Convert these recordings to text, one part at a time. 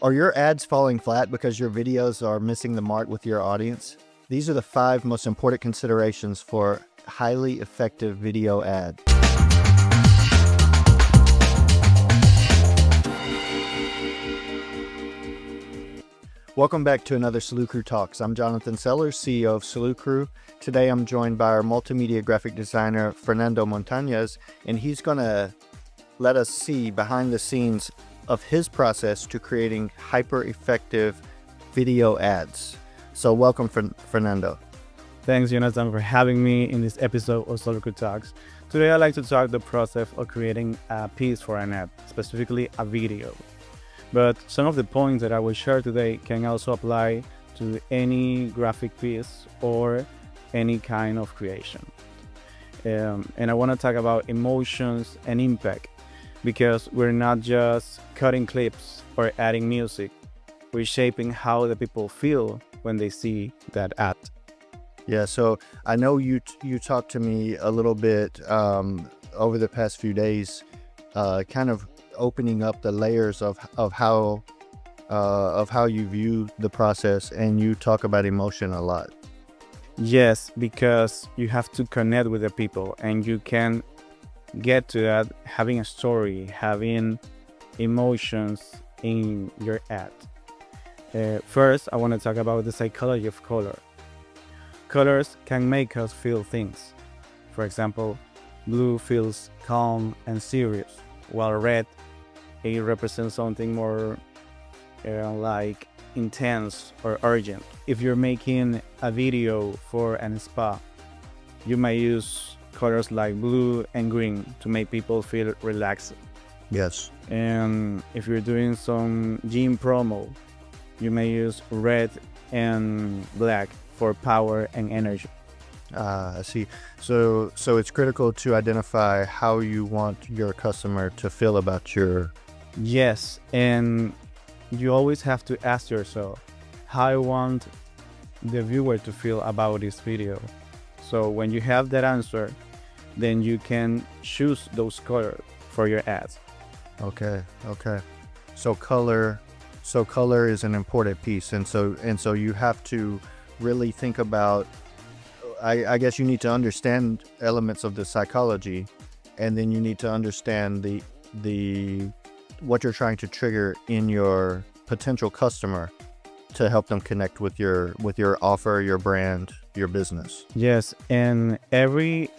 Are your ads falling flat because your videos are missing the mark with your audience? These are the 5 most important considerations for highly effective video ad. Welcome back to another Solucru Talks. I'm Jonathan Sellers, CEO of Solucru. Today I'm joined by our multimedia graphic designer, Fernando Montañez, and he's going to let us see behind the scenes of his process to creating hyper-effective video ads. So welcome, Fernando. Thanks, Jonathan, for having me in this episode of Solucru Talks. Today I'd like to talk the process of creating a piece for an ad, specifically a video. But some of the points that I will share today can also apply to any graphic piece or any kind of creation. And I want to talk about emotions and impact, because we're not just cutting clips or adding music, we're shaping how the people feel when they see that ad. Yeah, so I know you talked to me a little bit over the past few days, kind of opening up the layers of how you view the process, and you talk about emotion a lot. Yes, because you have to connect with the people, and you can get to that having a story, having emotions in your ad. First, I want to talk about the psychology of color. Colors can make us feel things. For example, blue feels calm and serious, while red, it represents something more like intense or urgent. If you're making a video for an spa, you might use colors like blue and green to make people feel relaxed. Yes. And if you're doing some gym promo, you may use red and black for power and energy. I see. So it's critical to identify how you want your customer to feel about your... Yes, and you always have to ask yourself, how I want the viewer to feel about this video. So when you have that answer, then you can choose those colors for your ads. Okay. So color is an important piece, and so you have to really think about, I guess you need to understand elements of the psychology, and then you need to understand the what you're trying to trigger in your potential customer to help them connect with your offer, your brand, your business. Yes, and every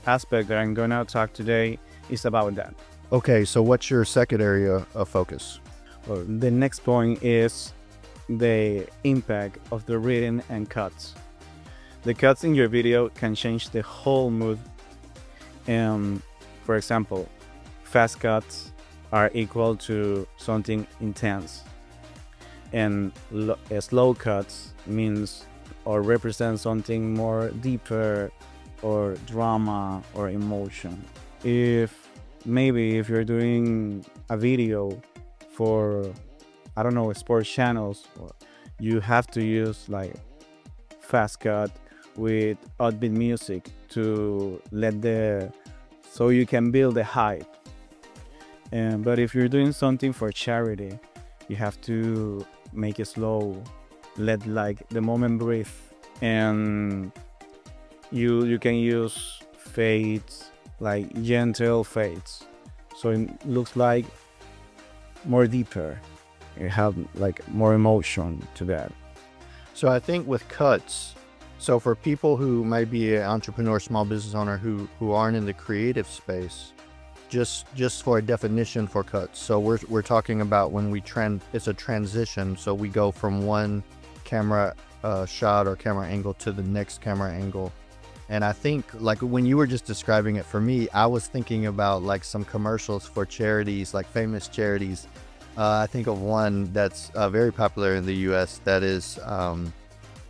aspect that I'm gonna talk today is about that. Okay, so what's your second area of focus? Well, the next point is the impact of the written and cuts. The cuts in your video can change the whole mood. For example, fast cuts are equal to something intense, and slow cuts means or represent something more deeper or drama or emotion. If you're doing a video for, I don't know, sports channels, you have to use like fast cut with upbeat music to so you can build the hype. But if you're doing something for charity, you have to make it slow, let like the moment breathe, and you can use fades, like gentle fades, so it looks like more deeper. You have like more emotion to that. So I think with cuts, so for people who might be an entrepreneur, small business owner who aren't in the creative space, just for a definition for cuts. So we're talking about when it's a transition. So we go from one camera shot or camera angle to the next camera angle. And I think like when you were just describing it, for me, I was thinking about like some commercials for charities, like famous charities. I think of one that's very popular in the US that is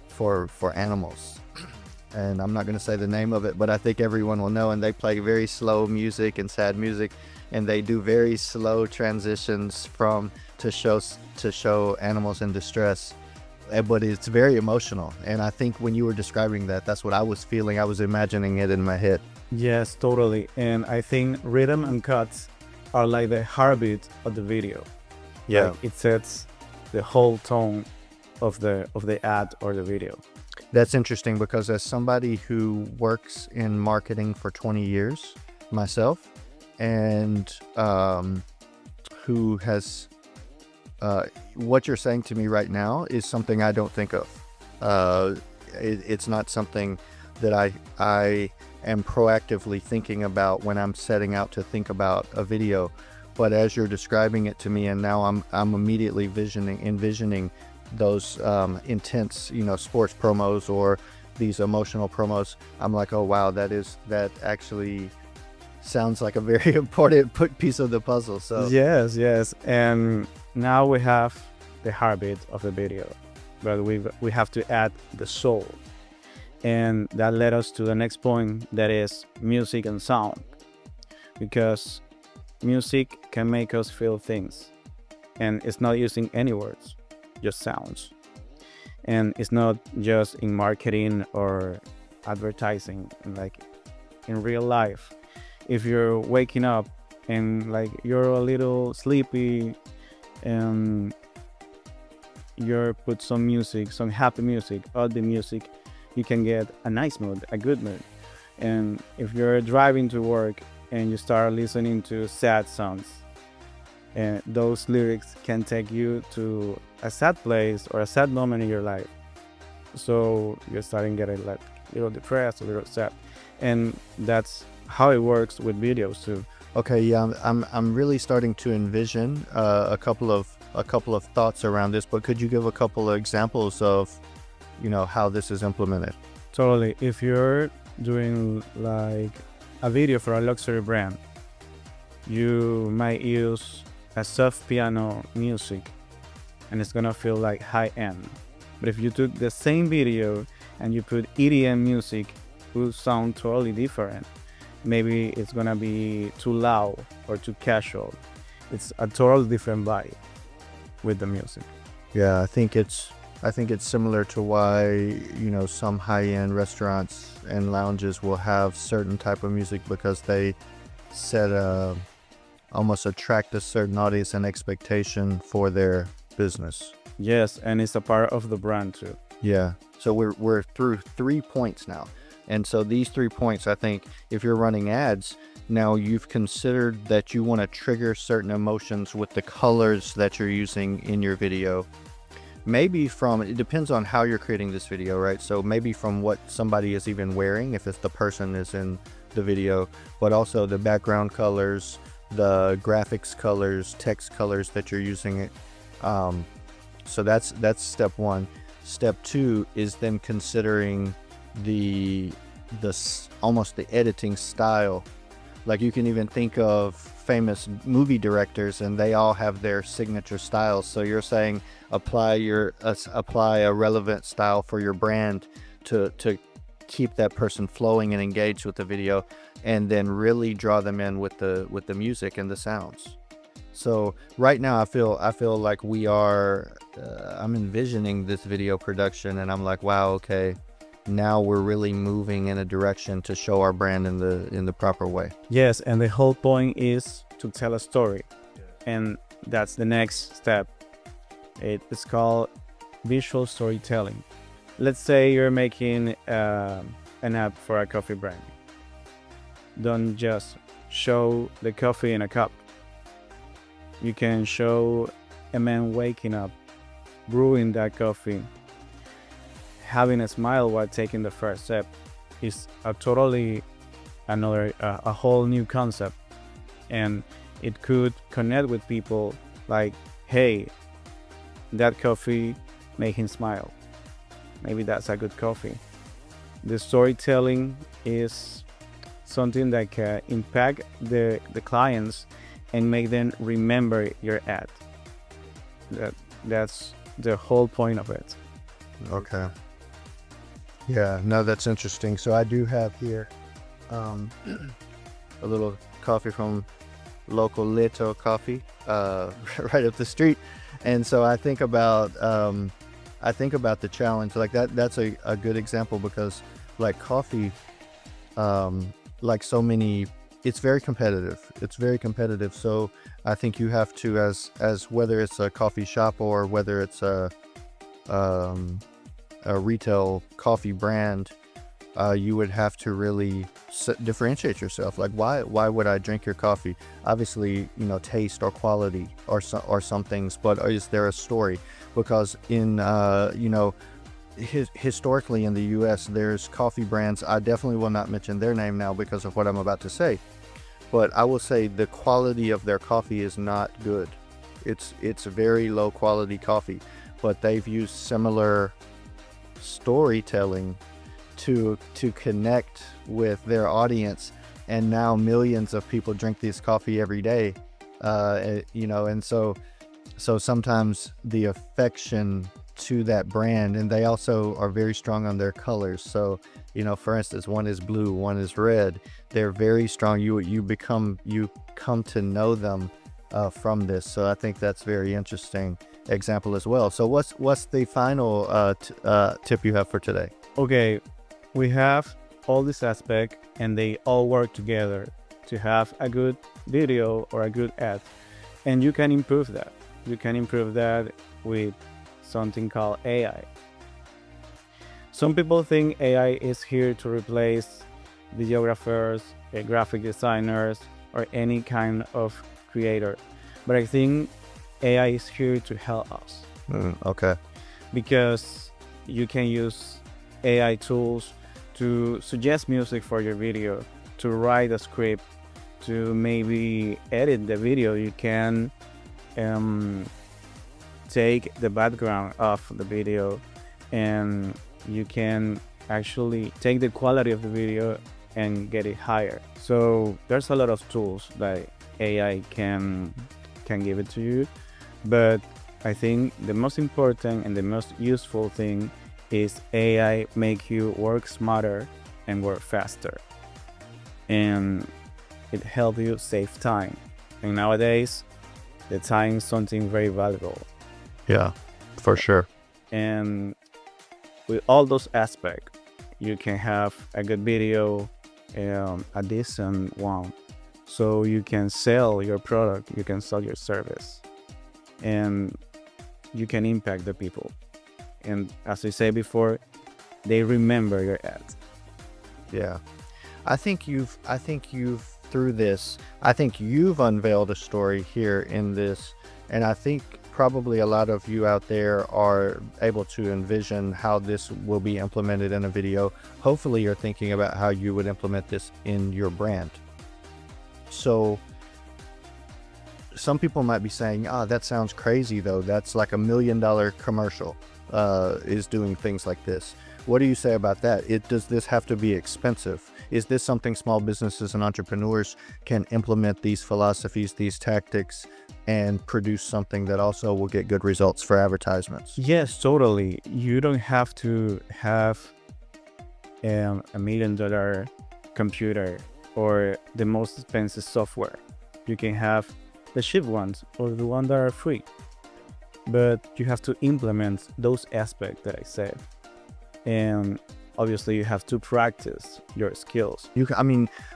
for animals. And I'm not going to say the name of it, but I think everyone will know. And they play very slow music and sad music, and they do very slow transitions to show animals in distress. But it's very emotional. And I think when you were describing that, that's what I was feeling. I was imagining it in my head. Yes, totally. And I think rhythm and cuts are like the heartbeat of the video. Yeah. Like it sets the whole tone of the ad or the video. That's interesting because as somebody who works in marketing for 20 years myself, and who has what you're saying to me right now is something I don't think of. It's not something that I am proactively thinking about when I'm setting out to think about a video. But as you're describing it to me, and now I'm immediately envisioning those intense, sports promos or these emotional promos. I'm like, oh wow, that actually sounds like a very important piece of the puzzle. So yes, and now we have the heartbeat of the video, but we have to add the soul, and that led us to the next point, that is music and sound, because music can make us feel things, and it's not using any words, just sounds. And it's not just in marketing or advertising, like in real life. If you're waking up and like you're a little sleepy and you put some music, some happy music, upbeat music, you can get a nice mood, a good mood. And if you're driving to work and you start listening to sad songs, and those lyrics can take you to a sad place or a sad moment in your life. So you're starting getting like a little depressed, a little sad. And that's how it works with videos too. okay, yeah, I'm really starting to envision a couple of thoughts around this. But could you give a couple of examples of, how this is implemented? Totally. If you're doing like a video for a luxury brand, you might use a soft piano music and it's gonna feel like high end. But if you took the same video and you put EDM music, it will sound totally different. Maybe it's gonna be too loud or too casual. It's a totally different vibe with the music. Yeah, I think it's similar to why, some high-end restaurants and lounges will have certain type of music because they set almost attract a certain audience and expectation for their business. Yes, and it's a part of the brand too. Yeah. So we're through 3 points now. And so these 3 points, I think if you're running ads, now you've considered that you want to trigger certain emotions with the colors that you're using in your video. Maybe it depends on how you're creating this video, right? So maybe from what somebody is even wearing, if it's the person is in the video, but also the background colors, the graphics colors, text colors that you're using. So that's step one. Step two is then considering the almost the editing style. Like you can even think of famous movie directors and they all have their signature styles. So you're saying apply a relevant style for your brand to keep that person flowing and engaged with the video, and then really draw them in with the music and the sounds. So right now I feel like we are I'm envisioning this video production and I'm like, wow, okay, now we're really moving in a direction to show our brand in the proper way. Yes, and the whole point is to tell a story. And that's the next step. It's called visual storytelling. Let's say you're making an app for a coffee brand. Don't just show the coffee in a cup. You can show a man waking up, brewing that coffee, having a smile while taking the first sip. Is a totally a whole new concept, and it could connect with people like, hey, that coffee made him smile. Maybe that's a good coffee. The storytelling is something that can impact the clients and make them remember your ad. That's the whole point of it. Okay. Yeah, no, that's interesting. So I do have here a little coffee from local Leto Coffee right up the street. And so I think about the challenge like that. That's a good example because like coffee, like so many it's very competitive. It's very competitive. So I think you have to, as whether it's a coffee shop or whether it's um, a retail coffee brand, you would have to really differentiate yourself. Like, why would I drink your coffee? Obviously, taste or quality or some things, but is there a story? Because in historically in the U.S., there's coffee brands. I definitely will not mention their name now because of what I'm about to say, but I will say the quality of their coffee is not good. It's very low quality coffee, but they've used similar storytelling to connect with their audience, and now millions of people drink this coffee every day. And so sometimes the affection to that brand, and they also are very strong on their colors. So for instance, one is blue, one is red. They're very strong. You come to know them from this. So I think that's very interesting example as well. So what's the final tip you have for today? Okay, we have all this aspect, and they all work together to have a good video or a good ad. And you can improve that. You can improve that with something called AI. Some people think AI is here to replace videographers, graphic designers, or any kind of creator. But I think AI is here to help us. Okay. Because you can use AI tools to suggest music for your video, to write a script, to maybe edit the video. You can take the background of the video, and you can actually take the quality of the video and get it higher. So there's a lot of tools that AI can give it to you, but I think the most important and the most useful thing is AI make you work smarter and work faster, and it helps you save time. And nowadays, the time is something very valuable. Yeah, for sure. And with all those aspects, you can have a good video, a decent one, so you can sell your product, you can sell your service, and you can impact the people. And as I said before, they remember your ads. Yeah, I think you've through this, I think you've unveiled a story here in this, and I think probably a lot of you out there are able to envision how this will be implemented in a video. Hopefully you're thinking about how you would implement this in your brand. So some people might be saying, that sounds crazy though. That's like $1 million commercial is doing things like this. What do you say about that? Does this have to be expensive? Is this something small businesses and entrepreneurs can implement these philosophies, these tactics, and produce something that also will get good results for advertisements? Yes, totally. You don't have to have a $1 million computer or the most expensive software. You can have the cheap ones or the ones that are free. But you have to implement those aspects that I said. And obviously you have to practice your skills.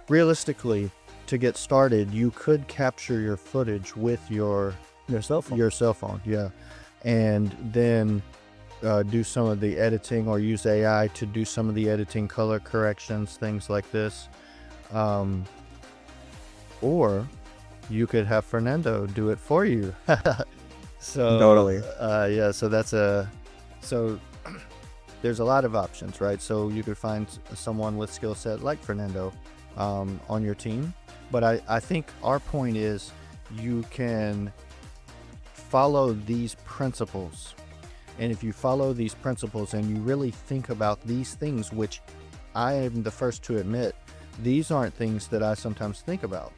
Realistically, to get started, you could capture your footage with your cell phone. Your cell phone, yeah. And then do some of the editing, or use AI to do some of the editing, color corrections, things like this. Or you could have Fernando do it for you. So Totally. Yeah, so there's a lot of options, right? So you could find someone with skill set like Fernando on your team. But I think our point is you can follow these principles. And if you follow these principles and you really think about these things, which I am the first to admit, these aren't things that I sometimes think about.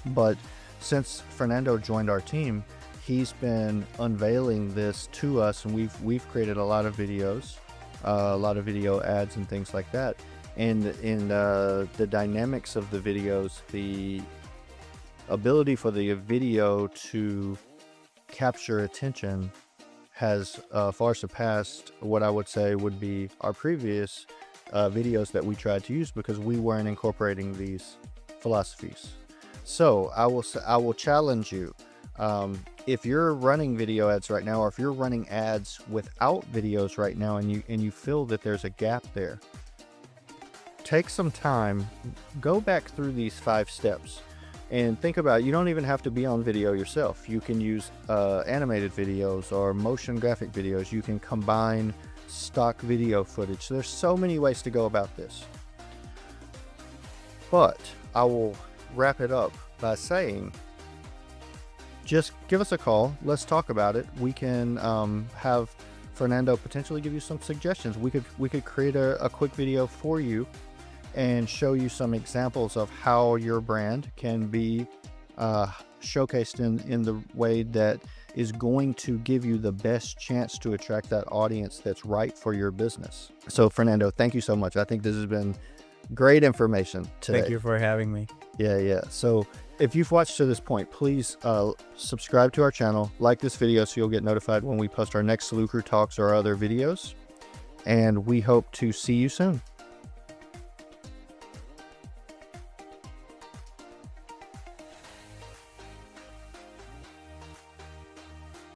But since Fernando joined our team, he's been unveiling this to us, and we've created a lot of videos, a lot of video ads and things like that. And in the dynamics of the videos, the ability for the video to capture attention has far surpassed what I would say would be our previous videos that we tried to use, because we weren't incorporating these philosophies. So I will challenge you. If you're running video ads right now, or if you're running ads without videos right now, and you feel that there's a gap there, take some time, go back through these 5 steps, and think about it. You don't even have to be on video yourself. You can use animated videos or motion graphic videos. You can combine stock video footage. There's so many ways to go about this. But I will wrap it up by saying, just give us a call. Let's talk about it. We can have Fernando potentially give you some suggestions. We could create a quick video for you and show you some examples of how your brand can be showcased in the way that is going to give you the best chance to attract that audience that's right for your business. So Fernando, thank you so much. I think this has been great information today. Thank you for having me. Yeah. So if you've watched to this point, please subscribe to our channel, like this video so you'll get notified when we post our next Solucru talks or other videos. And we hope to see you soon.